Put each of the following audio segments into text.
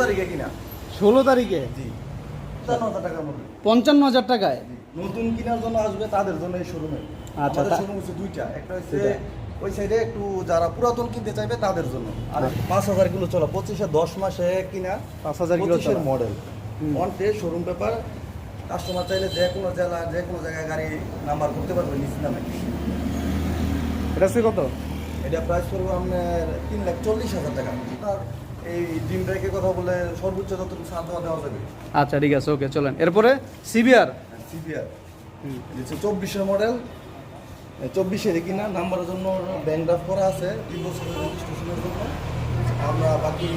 তারিখে কিনা। 16 তারিখে? জি, 55,000 টাকার মধ্যে। 55,000 টাকায়? নতুন কেনার জন্য আসবে তাদের জন্য এই শোরুমে। আচ্ছা, আমাদের শোরুম হচ্ছে দুইটা, একটা হচ্ছে ওই সাইডে একটু যারা পুরাতন কিনতে চাইবে তাদের জন্য, আর 5,000 কিলো চলা 25 10 মাসে কিনা 5,000 kilo 25 model on test showroom paper. Customer চাইলে যে কোনো জেলা যে কোনো জায়গায় গাড়ি নাম্বার করতে পারবে নিজ নামে। এটা আছে কত? এটা প্রাইস করবো আপনার 3,40,000 টাকা। আর এই ডিম ব্রেকের কথা বলে সর্বোচ্চ যতটুকু ছাড় দেওয়া যাবে। আচ্ছা ঠিক আছে, ওকে চলেন। এরপরে সিবিআর। সিবিআর হচ্ছে 24-এর মডেল, 24-এর কিনা, নাম্বারের জন্য ব্যাংক ড্রাফট করা আছে 3 বছরের রেজিস্ট্রেশনের জন্য। আমরা বাকি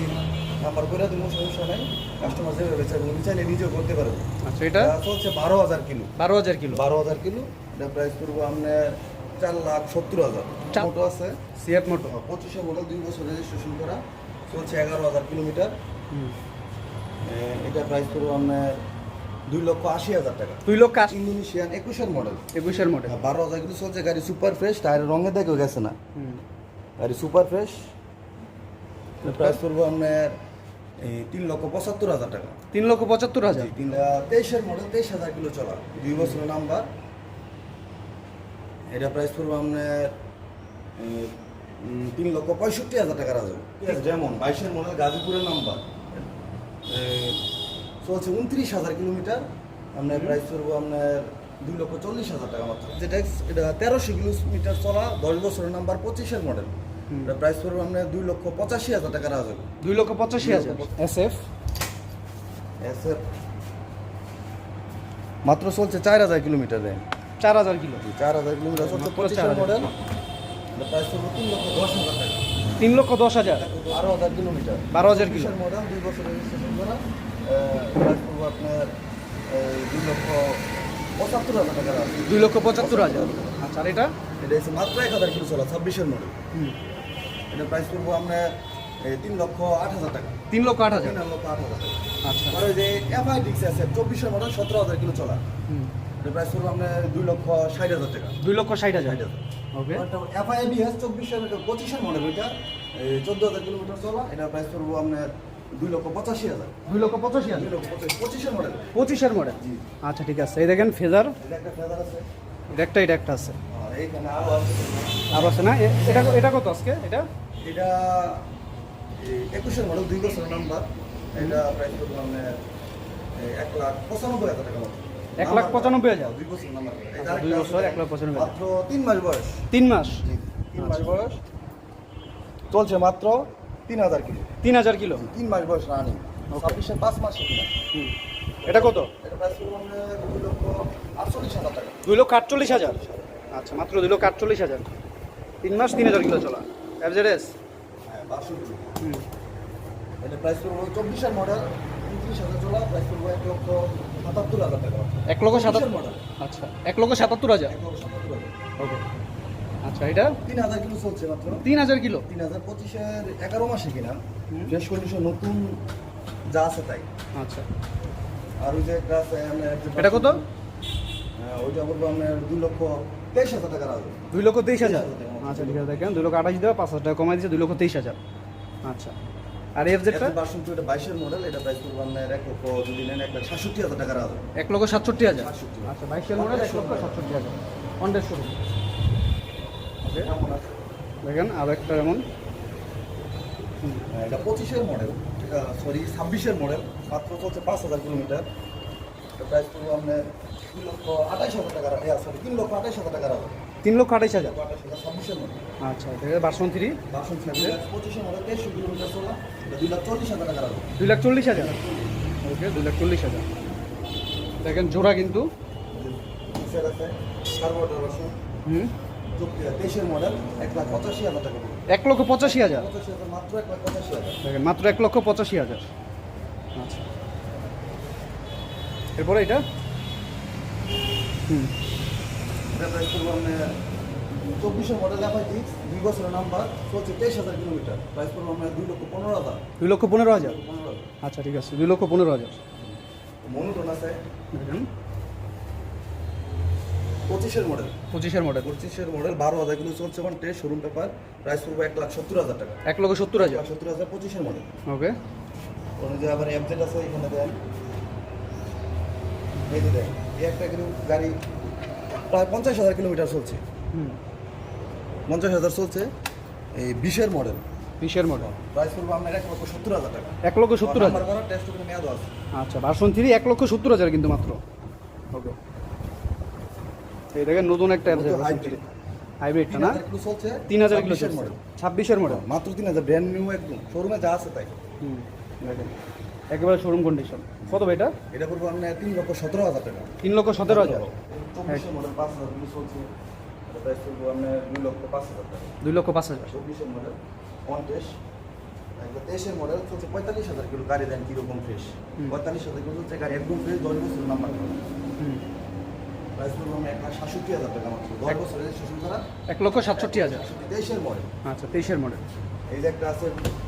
নাম্বার করে দেবো, সমস্যা নেই। কাস্টমার যেভাবে চাইবে উনি চাইলে নিজেও করতে পারবে। আচ্ছা, এটা চলছে 12,000 কিলো। 12,000 কিলো? 12,000 কিলো। এটা প্রাইস করবো আপনার 4,70,000। মোটো আছে, সিএফ মোটো, 25-এর মডেল, 2 বছর রেজিস্ট্রেশন করা, চলছে 11,000 কিলোমিটার। এটা প্রাইস করবো আপনার 2,80,000 টাকা। 2,80,000? ইন্দোনেশিয়ান 21-এর মডেল। 21-এর মডেল, 12,000 কিলো চলছে। গাড়ি সুপার ফ্রেশ, টায়ারের রঙে দেখেও গেছে না, গাড়ি সুপার ফ্রেশ। প্রাইস করবো আপনার 3,75,000 টাকা। 3,75,000? 23-এর মডেল, 23,000 কিলো চলা, 2 বছরের নাম্বার। এটা প্রাইস করবো আপনার 3,65,000 টাকা রাখবো। যেমন 22-এর মডেল, গাজীপুরের নাম্বার, চলছে 29,000 কিলোমিটার। আপনার প্রাইস করবো আপনার 2,40,000 টাকা মাত্র। যেটা এটা 1300 কিলোমিটার চলা, 10 বছরের নাম্বার, 25-এর মডেল। এটা প্রাইস করবো আপনার 2,85,000 টাকা রাখবো। 2,85,000? এসএফ? এসএফ মাত্র চলছে 4,000 কিলোমিটারে। 4,000 কিলো? 4,000 কিলোমিটার চলছে, 25-এর মডেল। এটা প্রাইস করবো 3,10,000 টাকা। 3,10,000? 12,000 কিলোমিটার। 12,000 কিলো মডেল, 2 বছর রেজিস্ট্রেশন করা। প্রাইস করবো আপনার 2,75,000 টাকা। 2,75,000? আচ্ছা, আর এটা? এটা হচ্ছে মাত্র 1,000 কিলো চলা, 26-এর মডেল। এটা প্রাইস করবো আপনার 3,08,000 টাকা। 3,08,000? 3,08,000 টাকা। আচ্ছা, আর ওই যে FIDX আছে 24-এর মডেল, 17,000 কিলো চলা। এটা প্রাইস করবো আপনার 2,60,000 টাকা। 2,60,000? ওকে। FIBS 25-এর মডেল, ওইটা 14,000 কিলোমিটার চলা। এটা প্রাইস করবো আপনার 2,85,000। 2,85,000? 25-এর মডেল। 25-এর মডেল? আচ্ছা ঠিক আছে। এই দেখেন ফেজার, এটা একটা ফেদার আছে, এটা একটা আছে, আর এইখানে আরো আছে। আরো আছে না? এটা কত আজকে? এটা 21-এর মডেল, 2 বছরের নাম্বার। এটা প্রাইস করবো আপনার 1,95,000 টাকা মাত্র। 1,95,000? 2 বছরের নাম্বার। 2 বছর, 1,95,000? মাত্র 3 মাস বয়স। 3 মাস? 3 মাস বয়স, চলছে মাত্র 3,000 কিলো। 3,000 কিলো? 3 মাস বয়স রানিং। 26-এর 5 মাসে কিনা। এটা কত? এটা প্রাইস করবো আপনার 2,48,000 টাকা। 2,48,000? আচ্ছা, মাত্র 2,48,000। 3 মাস, 3,000 কিলো চলা, এফজেডএস? হ্যাঁ, 62। এটা প্রাইস করবো 24-এর মডেল, 29,000 চলা। প্রাইস করবো 1,77,000 টাকা। 1,77,000? মডেল। আচ্ছা, 1,77,000? 1,77,000। ওকে। আচ্ছা, এটা? 3,000 কিলো চলছে মাত্র। 3,000 কিলো? 3,025-এর 11 মাসে কিনা, ফ্রেশ কন্ডিশন, নতুন যা আছে তাই। আচ্ছা, আর ওই যে একটা আছে এটা কত? ওইটা বলবো আপনার 2,23,000 টাকা রাখবো। 2,23,000? আচ্ছা ঠিক আছে, দেখেন 2,28,000 দেওয়া, 5,000 টাকা কমাই দিয়েছে, 2,23,000। আচ্ছা, আর এফজেডটা? ভার্সন 2, এটা 22-এর মডেল। এটা প্রাইস করবো আপনার 1,00,000, যদি নেন 1,67,000 টাকা রাখবো। 1,67,000? আচ্ছা, 22-এর মডেল, 1,67,000 অনডের শুরু। ওকে, দেখেন আর একটা এমন। এটা 25-এর মডেল, এটা সরি 26-এর মডেল, মাত্র চলছে 5,000 কিলোমিটার। এটা প্রাইস করবো আপনার 2,28,000 টাকা। সরি, 3,28,000 টাকা রাখবো। 3,28,000? 26-এর মডেল। আচ্ছা, ঠিক আছে, ভার্সন 3? ভার্সন 3, 25-এর মডেল, 1,300 কিলোমিটার চলা। এটা 2,40,000 টাকা রাখবো। 2,40,000? ওকে, 2,40,000। দেখেন জোড়া কিন্তু। আছে কার্বোরেটর ভার্সন। 23-এর মডেল, 1,85,000 টাকা। 1,85,000? 85,000, মাত্র 1,85,000। দেখেন মাত্র 1,85,000। আচ্ছা, এরপরে এটা? এটা প্রাইস করবো আপনার 24-এর মডেল, FIDX, 2 বছরের নাম্বার, চলছে 23,000 কিলোমিটার। প্রাইস করবো আপনার 2,15,000। 2,15,000? আচ্ছা ঠিক আছে, 2,15,000। মনোটন আছে, দেখেন 25-এর মডেল। 25-এর মডেল? 25-এর মডেল, 12,000 কিলো চলছে, মানে টেস্ট শোরুম পেপার। প্রাইস করবো 1,70,000 টাকা। 1,70,000? 1,70,000, 25-এর মডেল। ওকে। ওখানে যে আবার এফজেড আছে এখানে দেন, এই যে দেন, এই একটা গাড়ি প্রায় 50,000 কিলোমিটার চলছে, 50,000 চলছে, এই 20-এর মডেল। 20-এর মডেল, প্রাইস পড়বে আপনার 1,70,000 টাকা। 1,70,000। নাম্বার করা, টেস্ট করে মেয়াদও আছে। আচ্ছা, ভার্সন 3 1,70,000 কিন্তু মাত্র। ওকে, এই দেখেন নতুন একটা হাইব্রিডটা না, 3,000 কিলো চলছে, 3,000 কিলো 26-এর মডেল। 26-এর মডেল, মাত্র 3,000, ব্র্যান্ড নিউ একদম, শোরুমে যা আছে তাই। দেখেন একেবারে শোরুম কন্ডিশন। কত ভাই এটা? এটা পড়বে আপনার 3,17,000 টাকা। 3,17,000। 24-এর মডেল 5,000 কিলো চলছে, এটা প্রাইস পড়বে আপনার 2,05,000 টাকা। 2,05,000। 24-এর মডেল অন টেস্ট, 23-এর মডেল চলছে 45,000 কিলো। গাড়ি দেন কিরকম ফ্রেশ, 45,000 কিলো চলছে গাড়ি, একদম ফ্রেশ, 10 বছরের নাম্বার করা। প্রাইস পড়বে আপনার 1,67,000 টাকা মাত্র, 10 বছর রেজিস্ট্রেশন করা। 1,67,000। 23-এর মডেল। আচ্ছা, 23-এর মডেল। এই যে একটা আছে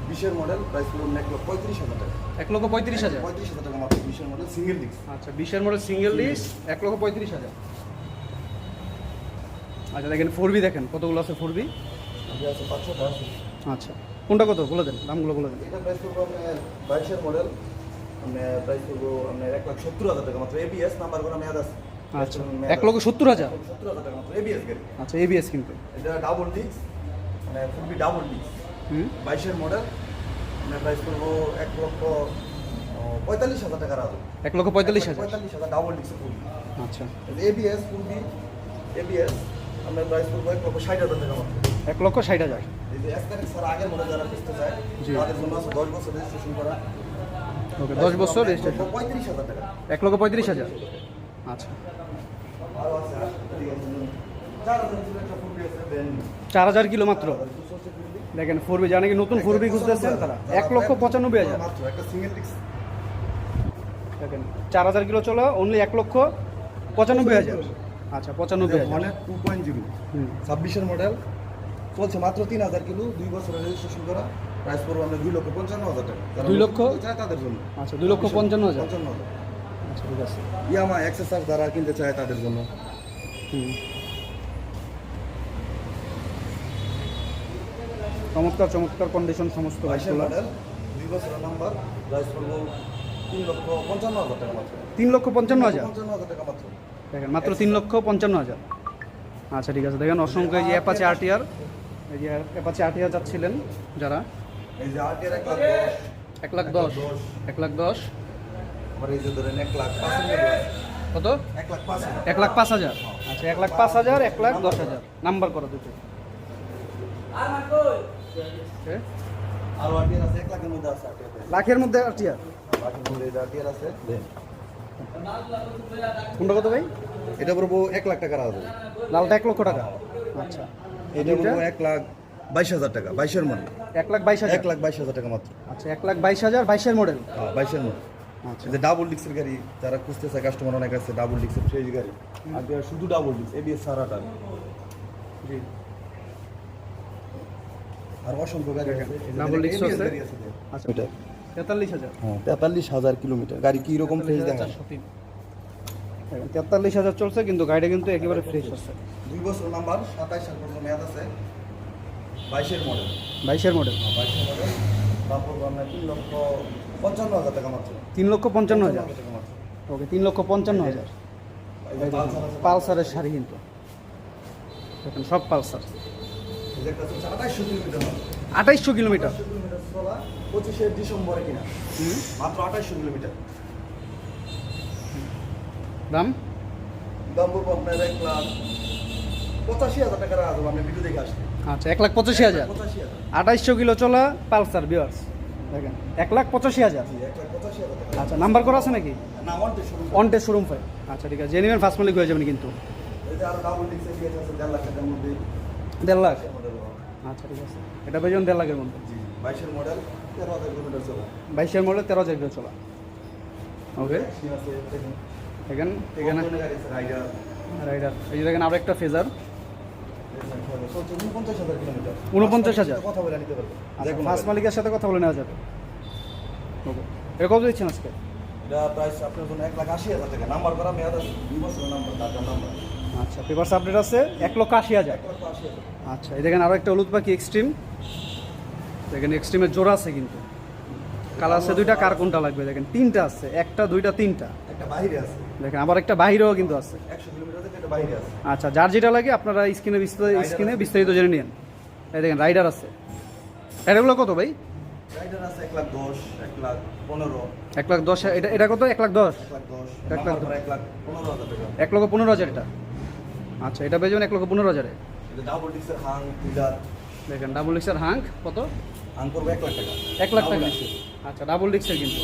20-এর মডেল, প্রাইস পড়বে 1,35,000 টাকা। 1,35,000। 35,000 টাকা মাত্র, 20-এর মডেল সিঙ্গেল ডিস্ক। আচ্ছা, 20-এর মডেল সিঙ্গেল ডিস্ক 1,35,000। আচ্ছা, দেখেন 4B দেখেন কতগুলো আছে 4B। এটা আছে 500টা আছে। আচ্ছা, কোনটা কত বলে দেন, দামগুলো বলে দেন। এটা প্রাইস পড়বে আপনার 22-এর মডেল, আপনার প্রাইস পড়বে আপনার 1,70,000 টাকা মাত্র। এবিএস নাম্বার করা মেয়াদ আছে। আচ্ছা, 1,70,000। 1,70,000 টাকা মাত্র, এবিএস গাড়ি। আচ্ছা, ABS কিন্তু। এটা ডাবল ডিস্ক, মানে ফুলবি ডাবল ডিস্ক, 22-এর মডেল, আপনার প্রাইস পড়বে 1,45,000 টাকা রাখো। 1,45,000। 45,000 ডাবল ডিস্কের ফুলবি। আচ্ছা, এবিএস ফুলবি, এবিএস আপনার প্রাইস পড়বে 1,60,000 টাকা মাত্র। 1,60,000। এই যে এসকারেক্ট স্যার আগের মডেল যারা কিনতে চায় জি। তাদের জন্য আছে 10 বছর রেজিস্ট্রেশন করা। ওকে, 10 বছর রেজিস্ট্রেশন, 35,000 টাকা। 1,35,000। আচ্ছা, আরো আছে 4,000 কিলো একটা ফুলবি আছে, ব্র্যান্ড নিউ। 4,000 কিলো মাত্র। 200 ফুলবি। দেখেন 4B, জানে কি নতুন 4B খুঁজতেছেন তারা, 1,95,000। মাত্র একটা সিঙ্গেল ডিস্ক। দেখেন 4,000 কিলো চলা, অনলি 1,95,000। আচ্ছা, 95,000। মানে 2.0 26-এর মডেল চলছে মাত্র 3,000 কিলো, 2 বছরের রেজিস্ট্রেশন করা। প্রাইস পড়বে আমরা 2,55,000 টাকা। যারা 2 লক্ষ? চায় তাদের জন্য। আচ্ছা, 2,55,000। 55,000। আচ্ছা, ঠিক আছে। ইয়ামা এক্সেসার যারা কিনতে চায় তাদের জন্য। চমৎকার চমৎকার কন্ডিশন সমস্ত 22-এর বাইকগুলো। মডেল, 2 বছরের নাম্বার, প্রাইস পড়বে 3,55,000 টাকা মাত্র। 3,55,000। 55,000 টাকা মাত্র। দেখেন মাত্র 3,55,000। আচ্ছা, ঠিক আছে। দেখেন অসংখ্য এই যে অ্যাপাচি RTR, এই যে অ্যাপাচি RTR যাচ্ছিলেন যারা, এই যে আরটিআর 1,10,000, 1,10,000। 1,10,000। আবার এই যে ধরেন 1,05,000, কত? 1,05,000। 1,05,000। আচ্ছা, 1,05,000, 1,10,000 নাম্বার করো দুটো। Okay? আর আরটিআর আছে 1 লাখের মধ্যে আছে আরটিআর। লাখের মধ্যে RTR। লাখের মধ্যে এই যে আরটিআর আছে, দেন। কোনটা কত ভাই? এটা পড়বো 1 লাখ টাকা রাখবো। লালটা 1 লক্ষ টাকা। আচ্ছা, এটা পড়বো 1,22,000 টাকা, 22-এর মডেল। 1,22,000। 1,22,000 টাকা মাত্র। আচ্ছা, 1,22,000, 22-এর মডেল। হ্যাঁ, 22-এর মডেল। আচ্ছা, এই যে ডাবল ডিস্কের গাড়ি যারা খুঁজতে চায়, কাস্টমার অনেক আছে ডাবল ডিস্কের ফ্রেশ গাড়ি। আর শুধু ডাবল ডিস্ক, এবিএস সারাটা। জি। আর অসংখ্য গাড়ি আছে। ডাবল ডিস্ক ABS আছে। গাড়ি আছে। আচ্ছা, এটা 43,000। হ্যাঁ, 43,000 কিলোমিটার। গাড়ি কি রকম ফ্রেশ দেখা? 43,403। 43,000 চলছে, কিন্তু গাড়িটা কিন্তু একেবারে ফ্রেশ আছে। 2 বছর নাম্বার, 27 সাল পর্যন্ত মেয়াদ আছে। 22-এর মডেল। 22-এর মডেল। 22-এর মডেল। তারপর আমরা 3,55,000 টাকা মাত্র। 3,55,000। টাকা মাত্র। ওকে, 3,55,000। এই যে পালসার আছে। পালসারের শাড়ি কিন্তু দেখেন, সব পালসার। এই যে একটা হচ্ছে 2800 কিলোমিটার মাত্র। 2,800 কিলোমিটার। 2800 কিলোমিটার চলা, 25শে ডিসেম্বরে কিনা। মাত্র 2800 কিলোমিটার। দাম দাম বলবো আপনার 1,85,000 টাকা রাখবো, আপনি ভিডিও দেখে আসলে। আচ্ছা, 1,85,000। 85,000। 2,800 কিলো চলা পালসার ভিউয়ার্স, দেখেন 1,85,000। 1,85,000 টাকা। আচ্ছা, নাম্বার করা আছে নাকি? না, ওয়ান্টেড শুরু। অনটেস্ট শোরুম ফাই। আচ্ছা, ঠিক আছে, জেনুইন ফার্স্ট মালিক হয়ে যাবেন কিন্তু। এই যে আরো ডাবল ডিস্ক এসে আছে 1.5 লাখ টাকার মধ্যে। 1.5 লাখ। মডেল। আচ্ছা, ঠিক আছে, এটা পেয়ে যাবেন 1.5 লাখের মধ্যে। জি, 22-এর মডেল, 13,000 কিলোমিটার চলা। 22-এর মডেল, 13,000 কিলো চলা। ওকে, ঠিক আছে, দেখুন। এখানে এখানে গাড়ি আছে রাইডার। রাইডার, এই যে দেখেন আরো একটা ফেজার। চলছে 49,000 কিলোমিটার। 49,000। কথা বলে নিতে পারবেন। আচ্ছা, দেখুন ফার্স্ট মালিকের সাথে কথা বলে নেওয়া যাবে। ওকে, এটা কত দিচ্ছেন আজকে? এটা প্রাইস আপনার জন্য 1,80,000 টাকা। নাম্বার করা মেয়াদ আছে 2 বছরের নাম্বার, টাকার নাম্বার। আচ্ছা, পেপারস আপডেট আছে 1,80,000। 1,80,000। আচ্ছা, এই দেখেন আরো একটা হলুদ পাখি এক্সট্রিম। দেখেন এক্সট্রিমের জোড়া আছে কিন্তু। কালার আছে দুইটা, কার কোনটা লাগবে দেখেন, তিনটা আছে, একটা দুইটা তিনটা একটা বাইরে আছে, দেখেন, আবার একটা বাইরেও কিন্তু আছে। 100 কিলোমিটার থেকে একটা বাইরে আছে। আচ্ছা, যার যেটা লাগে আপনারা স্ক্রিনে বিস্তারিত জেনে নিন। এই দেখেন রাইডার আছে, এটাগুলো কত ভাই? রাইডার আছে 1,10,000, 1,15,000, 1,10,000, এটা কত? 1,10,000, 1,10,000, 1,10,000, 1,15,000 টাকা। 1,15,000 এটা। আচ্ছা, এটা পেয়ে যাবেন 1,15,000। এটা ডাবল ডিক্সের হাং পিলার, দেখেন ডাবল ডিক্সের হাঙ্ক কত? হাং করবে 1 লাখ টাকা। 1 লাখ টাকা। Double disc এর। আচ্ছা, ডাবল ডিক্সের কিন্তু।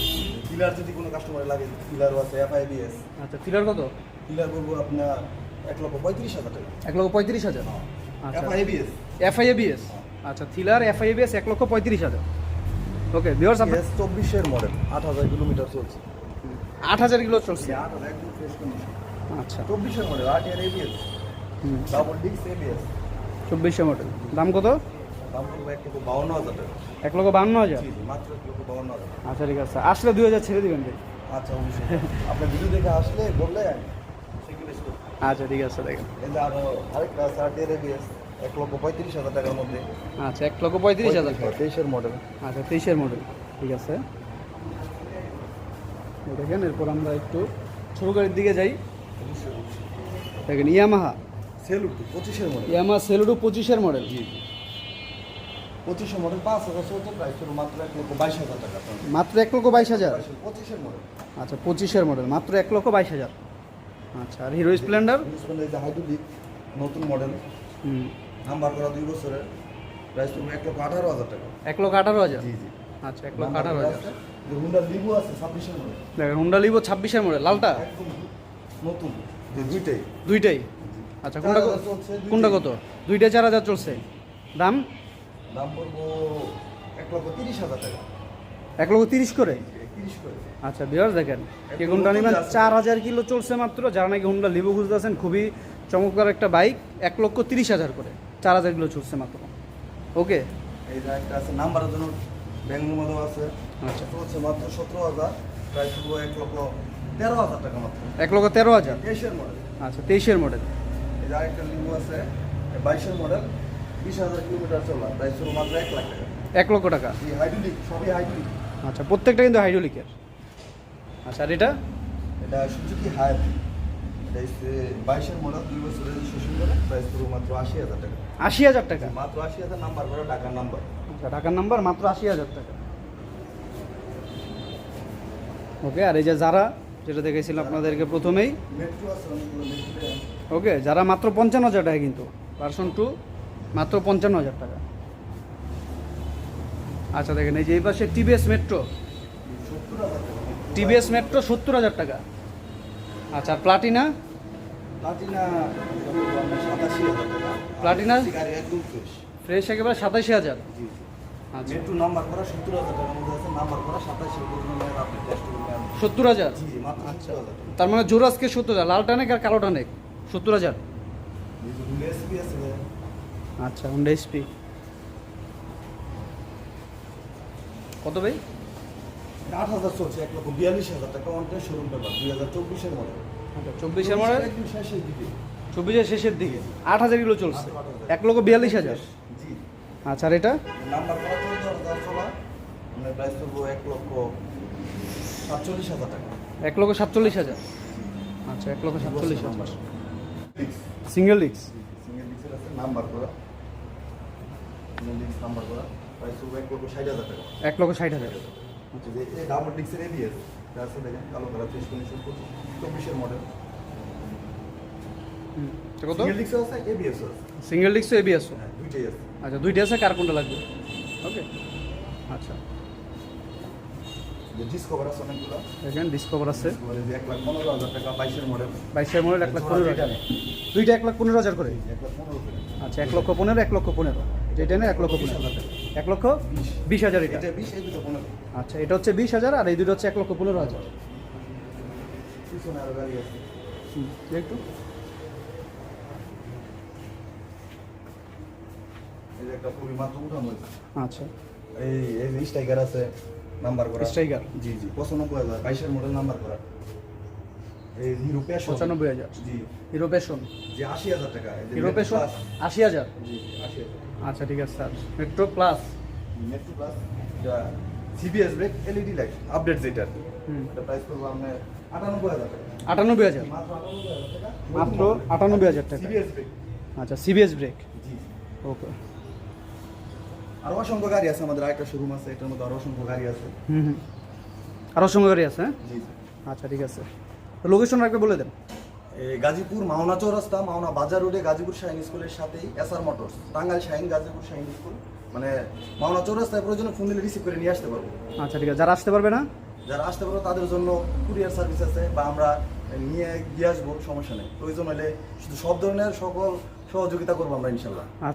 পিলার যদি কোনো কাস্টমারে লাগে, পিলারও আছে FIBS। আচ্ছা, ফিলার কত? পিলার করবো আপনার 1,35,000 টাকা। 1,35,000। আচ্ছা, FIBS। FIABS। আচ্ছা, থ্রিলার FIABS 1,35,000। ওকে ভিউয়ার্স, আপনার 24 এর মডেল, 8,000 কিলোমিটার চলছে। 8,000 কিলো চলছে। 8,000 একদম ফ্রেশ কন্ডিশন। আচ্ছা, 24 এর মডেল, 8 এর ABS, ডাবল ডিক্স ABS। 2400 মডেল। দাম কত? দাম পড়বে 1,52,000 টাকা। 1,52,000। জি জি, মাত্র 1,52,000 টাকা। আচ্ছা, ঠিক আছে, আসলে 2,000 ছেড়ে দিবেন ভাই। আচ্ছা, অবশ্যই। আপনার ভিডিও দেখে আসলে বললে সেগুলো করব। আচ্ছা, ঠিক আছে, দেখেন। এই যে আরো আরেকটা আছে 8 এর ABS, 1,35,000 টাকার মধ্যে। আচ্ছা, 1,35,000। 23 এর মডেল। আচ্ছা, 23-এর মডেল, ঠিক আছে। এই দেখেন, এরপর আমরা একটু ছোট গাড়ির দিকে যাই। দেখেন ইয়ামাহা সেলুট 25 এর মডেল। ইয়ামাহা সেলুডো 25-এর মডেল। জি জি, 25 এর মডেল 5,000 চলছে, প্রাইস হলো মাত্র 1,22,000 টাকা। মাত্র 1,22,000। 25 এর মডেল। আচ্ছা, 25-এর মডেল মাত্র 1,22,000। আচ্ছা, আর হিরো স্প্লেন্ডার? এই যে হাইড্রোলিক নতুন মডেল, নাম্বার করা 2 বছরের, প্রাইস হলো 1,18,000 টাকা। 1,18,000। জি জি, আচ্ছা, 1,18,000। হুন্ডা লিভো আছে 26 এর মডেল, দেখেন হুন্ডা লিভো 26-এর মডেল, লালটা একদম নতুন, যে দুইটাই। দুইটাই। আচ্ছা, কোনটা 4,000 চলছে, কোনটা কত? দুইটা 4,000 চলছে। দাম? দাম পড়বো 1,30,000 টাকা। 1,30,000 করে। 30 করে। আচ্ছা ভিউয়ার্স, দেখেন কি কোনটা নেবেন, 4,000 কিলো চলছে মাত্র। যারা নাকি হুন্ডা লিভো খুঁজতেছেন, খুবই চমৎকার একটা বাইক, 1,30,000 করে, 4,000 কিলো চলছে মাত্র। ওকে, এই যে একটা আছে নাম্বারের জন্য, ব্যাঙ্গের মধ্যেও আছে। আচ্ছা, চলছে মাত্র 17,000, প্রাইস হলো 1,13,000 টাকা মাত্র। 1,13,000। 23 এর মডেল। আচ্ছা, 23-এর মডেল। এই যে আরেকটা লিভো আছে 22 এর মডেল, 20,000 কিলোমিটার চলা, প্রাইস হলো মাত্র 1 লাখ টাকা। 1 লক্ষ টাকা। এই হাইড্রোলিক, সবই হাইড্রোলিক। আচ্ছা, প্রত্যেকটা কিন্তু হাইড্রোলিকের। আচ্ছা, আর এটা? এটা সুজুকি হায়ার, এটা হচ্ছে 22 এর মডেল, 2 বছরের রেজিস্ট্রেশন করে, প্রাইস হলো মাত্র 80,000 টাকা। 80,000 টাকা। মাত্র 80,000, নাম্বার করা, ঢাকার নাম্বার। আচ্ছা, ঢাকার নাম্বার, মাত্র 80,000 টাকা। ওকে, আর এই যে যারা, যেটা দেখেছিলাম আপনাদেরকে প্রথমেই, মেট্রো আছে অনেকগুলো, মেট্রো। ওকে, যারা মাত্র 55,000 টাকা, কিন্তু ভার্সন 2 মাত্র 55,000 টাকা। আচ্ছা, দেখেন এই যে এই পাশে টিভিএস মেট্রো, 70,000 টাকা। টিভিএস মেট্রো 70,000 টাকা। আচ্ছা, আর প্লাটিনা? প্লাটিনা আপনার 87,000 টাকা। প্লাটিনা? গাড়ি একদম ফ্রেশ। ফ্রেশ একেবারে 87,000। জি জি। আচ্ছা, মেট্রো নাম্বার করা 70,000 টাকার মধ্যে আছে, নাম্বার করা 27 এর মধ্যে আপনি টেস্ট করবেন। 70,000। জি জি, মাত্র 70,000 টাকা। তার মানে জোরাজকে 70,000, লাল টানেক আর কালো টানেক 70,000। এই যে হুন্ডা এসপি আছে, আচ্ছা, হুন্ডা এসপি কত ভাই? 8,000 চলছে, 1,42,000 টাকা। অনটেন শোরুম পেপার, 2024 এর মডেল। আচ্ছা, 24-এর মডেল, একদম শেষের দিকে। 24-এর শেষের দিকে, 8,000 কিলো চলছে, 1,42,000। জি। আচ্ছা, আর এটা? নাম্বার করা 14,000 চলা, মানে প্রাইস করবো 1,47,000 টাকা। 1,47,000। আচ্ছা, 1,47,000। Number single disc? সিঙ্গেল ডিক্সের আছে, নাম্বার করা, সিঙ্গেল ডিক্স নাম্বার করা, প্রাইস করবো 1,60,000 টাকা। 1,60,000। আচ্ছা, যে এই ডাবল ডিক্সের ABS আছে, দেখেন কালো কালার, 24 এর মডেল। কত? সিঙ্গেল ডিক্সও আছে, ABS আছে। Single disc ABS? হ্যাঁ, দুইটাই আছে। আচ্ছা, দুইটা আছে, কার কোনটা লাগবে? ওকে, আচ্ছা, যে ডিসকভার আছে অনেকগুলো। দেখেন ডিসকভার আছে, ডিসকভারে যে 1,15,000 টাকা, 22 এর মডেল। 22-এর মডেল, 1,15,000। দুইটা 1,15,000 করে। 1,15,000 করে। আচ্ছা, 1,15,000, 1,15,000, যেটা নেই 1,15,000। 1,20,000 এটা। এটা 20, এই দুটো 15। আচ্ছা, এটা হচ্ছে 20,000, আর এই দুটো হচ্ছে 1,15,000। পিছনে আরো গাড়ি আছে। একটু এই যে একটা পুরি মাত্র উঠানো হয়েছে। আচ্ছা, এই যে স্ট্রাইকার আছে, নাম্বার করা। স্ট্রাইকার? জি জি, 95,000, 22 এর মডেল, নাম্বার করা। এই হিরো প্যাশন 95,000। জি, হিরো প্যাশন? যে 80,000 টাকা। এই যে হিরো মেট্রো প্যাশন প্লাস। 80,000। জি, 80,000। আচ্ছা, ঠিক আছে sir. Metro Plus? Metro Plus, এটা CBS brake LED light update যেটা হুম এটা প্রাইস করবো আপনার 98,000 টাকা 98,000 মাত্র 98,000 টাকা মাত্র 98,000 টাকা সিবিএস ব্রেক আচ্ছা সিবিএস ব্রেক জি ওকে আর অসংখ্য গাড়ি আছে আমাদের আরেকটা শোরুম আছে এটার মধ্যে আরো অসংখ্য গাড়ি আছে হুম হুম আরও সঙ্গে গাড়ি আছে হ্যাঁ জি জি আচ্ছা ঠিক আছে তো লোকেশন রাখবে বলে দেন এই গাজীপুর মাওনা চৌরাস্তা মাওনা বাজার রোডে গাজীপুর শাহিন স্কুলের সাথেই SR Motors Tangail Shaheen Gazipur Shaheen school মানে মাওনা চৌরাস্তায় প্রয়োজনে ফোন দিলে রিসিভ করে নিয়ে আসতে পারবো আচ্ছা ঠিক আছে যারা আসতে পারবে না যারা আসতে পারবো তাদের জন্য কুরিয়ার সার্ভিস আছে বা আমরা নিয়ে দিয়ে আসবো সমস্যা নেই প্রয়োজন হলে শুধু সব ধরনের সকল সহযোগিতা করবো আমরা ইনশাল্লাহ